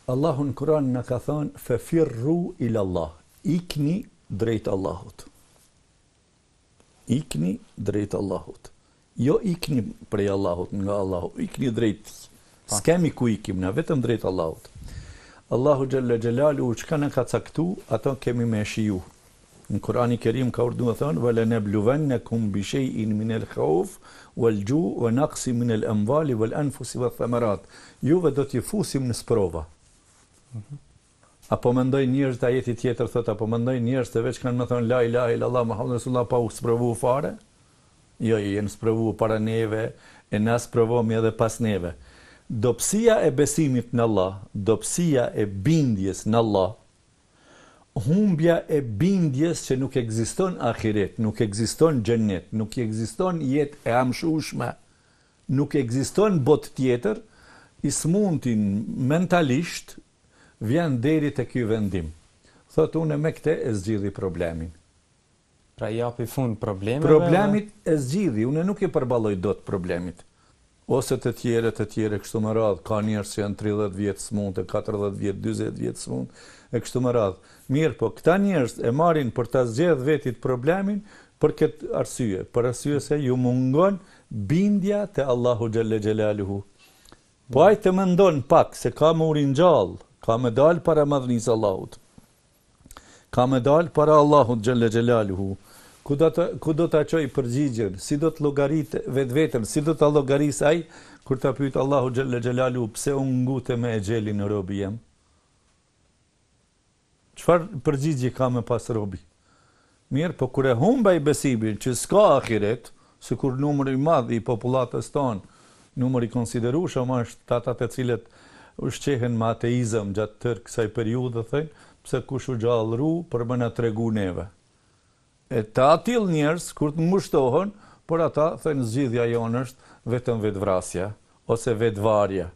Allahu në Kur'an në ka thënë fefirru ila Allah, ikni drejt Allahut. Ikni drejt Allahut. Jo ikni prej Allahut, nga Allahu, ikni drejt. S'kemi ku ikim, na vetëm drejt Allahut. Allahu Gjelle Gjelalu, çka në ka caktu, ato kemi me shiju. Në Kur'ani Kerim ka urdhëruar të thonë وَلَنَبْلُوَنَّكُمْ بِشَيْءٍ مِنَ الْخَوْفِ وَالْجُوعِ وَنَقْصٍ مِنَ الْأَمْوَالِ وَالْأَنْفُسِ وَالثَّمَرَاتِ. Juve do t'ju fusim në sprova. Apo mendoj njerëz të ajeti tjetër thot, apo mendoj njerëz të veç kanë më thonë la ilaha illallah Muhammedur Rasulullah pa u sprovu fare? Jo, jenë sprovu para neve, e na sprovojmë edhe pas neve. Dobësia e besimit në Allah, dobësia e bindjes në Allah, humbja e bindjes që nuk ekziston ahiret, nuk ekziston xhennet, nuk ekziston jetë e amshushme, nuk ekziston botë tjetër, i smuntin mentalisht vjen deri te ky vendim. Thot unë me këtë e zgjidhi problemin. Pra japi fund problemeve. Problemit e zgjidhi, unë nuk e përballoj dot problemit. Ose të tjere kështu më radh, ka njerëz që janë 30 vjet smund, 40 vjet, 40 vjet smund, e kështu më radh. Mirë, po këta njerëz e marrin për ta zgjedh vetit problemin për këtë arsye, për arsye se ju mungon bindja te Allahu Gjelle Gjelaluhu. Po ai të mendon pak se ka më uringjall, ka më dal para madhnisë Allahut. Ka më dal para Allahut Gjelle Gjelaluhu. Ku do ta çoj përgjigjen, si do të llogaritë vetveten, si do ta llogarisë ai kur ta pyet Allahu Gjelle Gjelaluhu pse u ngute me exhelin në robi jam? Çfarë përgjigje ka me pas robi? Mirë, po kur e humbaj besimin që s'ka ahiret, sikur numri i madh i popullatës tonë, numri i konsiderueshëm është ata të cilët ushqehen me ateizëm gjatë tërë kësaj periudhe, thënë, pse kush u gjallëru për më na tregu neve. E të atill njerëz, kur të ngushtohen, por ata thënë zgjidhja jonë është vetëm vetvrasja, ose vetvarja.